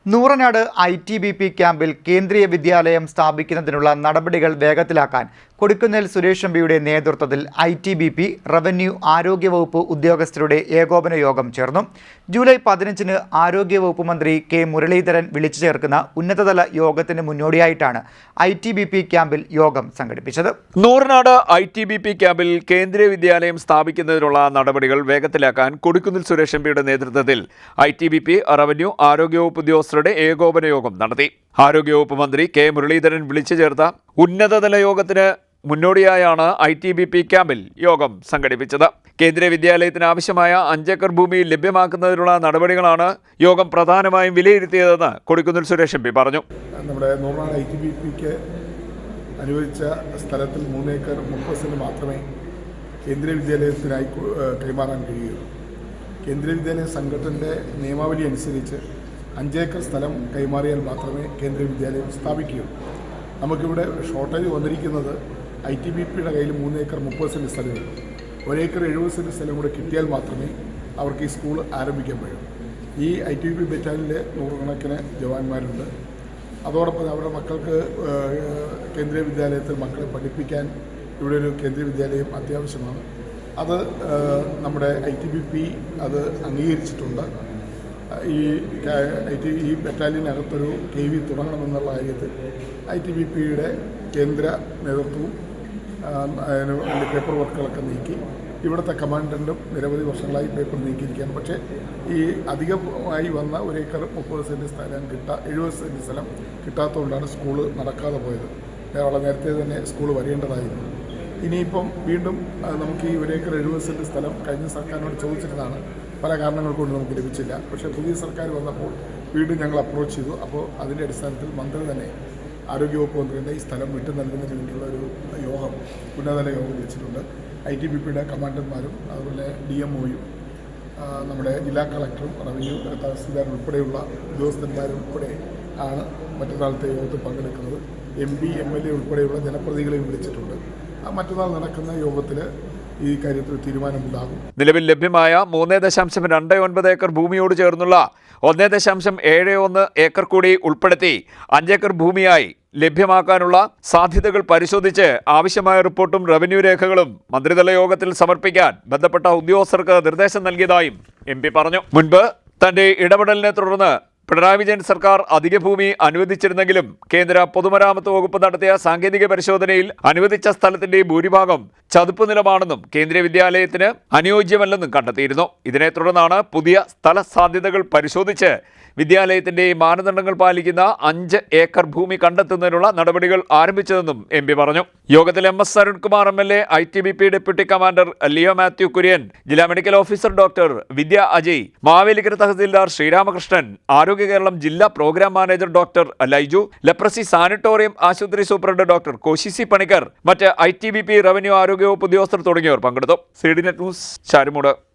Nooranad ITBP ക്യാമ്പിൽ കേന്ദ്രീയ വിദ്യാലയം സ്ഥാപിക്കുന്നതിനുള്ള നടപടികൾ വേഗത്തിലാക്കാൻ കൊടിക്കുന്നിൽ സുരേഷ് എംപിയുടെ നേതൃത്വത്തിൽ ITBP റവന്യൂ ആരോഗ്യവകുപ്പ് ഉദ്യോഗസ്ഥരുടെ ഏകോപന യോഗം ചേർന്നു. ജൂലൈ 15-ന് ആരോഗ്യവകുപ്പ് മന്ത്രി കെ മുരളീധരൻ വിളിച്ചു ചേർക്കുന്ന ഉന്നതതല യോഗത്തിന് മുന്നോടിയായിട്ടാണ് ITBP ക്യാമ്പിൽ യോഗം സംഘടിപ്പിച്ചത്. നൂറനാട് ITBP ക്യാമ്പിൽ കേന്ദ്രീയ വിദ്യാലയം സ്ഥാപിക്കുന്നതിനുള്ള നടപടികൾ വേഗത്തിലാക്കാൻ കൊടിക്കുന്നിൽ സുരേഷ് എംപിയുടെ നേതൃത്വത്തിൽ ITBP റവന്യൂ ആരോഗ്യവകുപ്പ് ഉദ്യോഗസ്ഥരുടെ ഏകോപന യോഗം നടത്തി. ആരോഗ്യവകുപ്പ് മന്ത്രി കെ മുരളീധരൻ വിളിച്ചു ചേർത്ത ഉന്നതതല യോഗത്തിന് മുന്നോടിയായാണ് ITBP ക്യാമ്പിൽ യോഗം സംഘടിപ്പിച്ചത്. കേന്ദ്രീയ വിദ്യാലയത്തിന് ആവശ്യമായ 5 ഏക്കർ ഭൂമി ലഭ്യമാക്കുന്നതിനുള്ള നടപടികളാണ് യോഗം പ്രധാനമായും വിലയിരുത്തിയതെന്ന് കൊടിക്കുന്നിൽ സുരേഷ് എംപി പറഞ്ഞു. നമ്മുടെ നൂറനാട് ITBPക്ക് അനുവദിച്ച സ്ഥലത്തിൽ 3 ഏക്കർ 30 സെന്റ് മാത്രമേ കേന്ദ്രീയ വിദ്യാലയത്തിനായി കൈമാറാൻ കഴിയുള്ളൂ. കേന്ദ്രീയ വിദ്യാലയ സംഘടനയുടെ നിയമാവലി അനുസരിച്ച് 5 ഏക്കർ സ്ഥലം കൈമാറിയാൽ മാത്രമേ കേന്ദ്രീയ വിദ്യാലയം സ്ഥാപിക്കുകയുള്ളൂ. നമുക്കിവിടെ ഷോർട്ടേജ് വന്നിരിക്കുന്നത് ITBPയുടെ കയ്യിൽ 3 ഏക്കർ 30 സെന്റ് സ്ഥലമുള്ളൂ. 1 ഏക്കർ 70 സെന്റ് സ്ഥലം കൂടെ കിട്ടിയാൽ മാത്രമേ അവർക്ക് ഈ സ്കൂൾ ആരംഭിക്കാൻ കഴിയൂ. ഈ ITBP ബറ്റാലിയനിൽ നൂറുകണക്കിന് ജവാന്മാരുണ്ട്. അതോടൊപ്പം അവരുടെ മക്കൾക്ക് കേന്ദ്രീയ വിദ്യാലയത്തിൽ മക്കളെ പഠിപ്പിക്കാൻ ഇവിടെ ഒരു കേന്ദ്രീയ വിദ്യാലയം അത്യാവശ്യമാണ്. അത് നമ്മുടെ ITBP അത് അംഗീകരിച്ചിട്ടുണ്ട്. ഈ ബറ്റാലിയനകത്തൊരു KV തുടങ്ങണമെന്നുള്ള കാര്യത്തിൽ ITBPയുടെ കേന്ദ്ര നേതൃത്വവും അതിന് പേപ്പർ വർക്കുകളൊക്കെ നീക്കി. ഇവിടുത്തെ കമാൻഡൻറ്റും നിരവധി വർഷങ്ങളായി പേപ്പർ നീക്കിയിരിക്കുകയാണ്. പക്ഷേ ഈ അധികമായി വന്ന 1 ഏക്കർ 30 സെന്റ് സ്ഥലം 70 സെന്റ് സ്ഥലം കിട്ടാത്തതുകൊണ്ടാണ് സ്കൂള് നടക്കാതെ പോയത്. വളരെ നേരത്തെ തന്നെ സ്കൂൾ വരേണ്ടതായിരുന്നു. ഇനിയിപ്പം വീണ്ടും നമുക്ക് ഈ 1 ഏക്കർ 70 സെന്റ് സ്ഥലം കഴിഞ്ഞ സർക്കാരിനോട് ചോദിച്ചിരുന്നതാണ്. പല കാരണങ്ങൾ കൊണ്ട് നമുക്ക് ലഭിച്ചില്ല. പക്ഷേ പുതിയ സർക്കാർ വന്നപ്പോൾ വീണ്ടും ഞങ്ങൾ അപ്രോച്ച് ചെയ്തു. അപ്പോൾ അതിൻ്റെ അടിസ്ഥാനത്തിൽ മന്ത്രി തന്നെ ആരോഗ്യവകുപ്പ് മന്ത്രിയുടെ ഈ സ്ഥലം വിട്ടു നൽകുന്നതിന് വേണ്ടിയുള്ള ഒരു യോഗം ഉന്നതതല യോഗം വിളിച്ചിട്ടുണ്ട്. ITBPയുടെ കമാൻഡർമാരും അതുപോലെ DMOയും നമ്മുടെ ജില്ലാ കളക്ടറും റവന്യൂ തഹസിൽദാരും ഉൾപ്പെടെയുള്ള ഉദ്യോഗസ്ഥന്മാരും ഉൾപ്പെടെ ആണ് മറ്റന്നാളത്തെ യോഗത്തിൽ പങ്കെടുക്കുന്നത്. MP MLA ഉൾപ്പെടെയുള്ള ജനപ്രതിനിധികളെയും വിളിച്ചിട്ടുണ്ട്. മറ്റന്നാൾ നടക്കുന്ന യോഗത്തിൽ ഈ കാര്യത്തിൽ തീരുമാനമുണ്ടാകും. നിലവിൽ ലഭ്യമായ 3.29 ഏക്കർ ഭൂമിയോട് ചേർന്നുള്ള 1.71 ഏക്കർ കൂടി ഉൾപ്പെടുത്തി 5 ഏക്കർ ഭൂമിയായി ലഭ്യമാക്കാനുള്ള സാധ്യതകൾ പരിശോധിച്ച് ആവശ്യമായ റിപ്പോർട്ടും റവന്യൂ രേഖകളും മന്ത്രിതല യോഗത്തിൽ സമർപ്പിക്കാൻ ബന്ധപ്പെട്ട ഉദ്യോഗസ്ഥർക്ക് നിർദ്ദേശം നൽകിയതായും MP പറഞ്ഞു. മുൻപ് തന്റെ ഇടപെടലിനെ തുടർന്ന് പിണറായി വിജയൻ സർക്കാർ അധിക ഭൂമി അനുവദിച്ചിരുന്നെങ്കിലും കേന്ദ്ര പൊതുമരാമത്ത് വകുപ്പ് നടത്തിയ സാങ്കേതിക പരിശോധനയിൽ അനുവദിച്ച സ്ഥലത്തിന്റെ ഭൂരിഭാഗം ചതുപ്പ് നിലമാണെന്നും കേന്ദ്രീയ വിദ്യാലയത്തിന് അനുയോജ്യമല്ലെന്നും കണ്ടെത്തിയിരുന്നു. ഇതിനെ തുടർന്നാണ് പുതിയ സ്ഥല സാധ്യതകൾ പരിശോധിച്ച് വിദ്യാലയത്തിന്റെ മാനദണ്ഡങ്ങൾ പാലിക്കുന്ന 5 ഏക്കർ ഭൂമി കണ്ടെത്തുന്നതിനുള്ള നടപടികൾ ആരംഭിച്ചതെന്നും MP പറഞ്ഞു. യോഗത്തിൽ MS Arunkumar MLA, ITBP deputy commander Leo Mathew Kurian, ജില്ലാ medical officer doctor Vidya Ajay, Mavelikara tahsildar Sreeramakrishnan, Arogya Keralam ജില്ലാ programme manager doctor Laiju, leprosy sanatorium ആശുപത്രി സൂപ്രണ്ട് ഡോക്ടർ കോശി പണിക്കർ, മറ്റ് ITBP റവന്യൂ ആരോഗ്യവകുപ്പ് ഉദ്യോഗസ്ഥർ തുടങ്ങിയവർ പങ്കെടുത്തു. CDNet news, Charummood.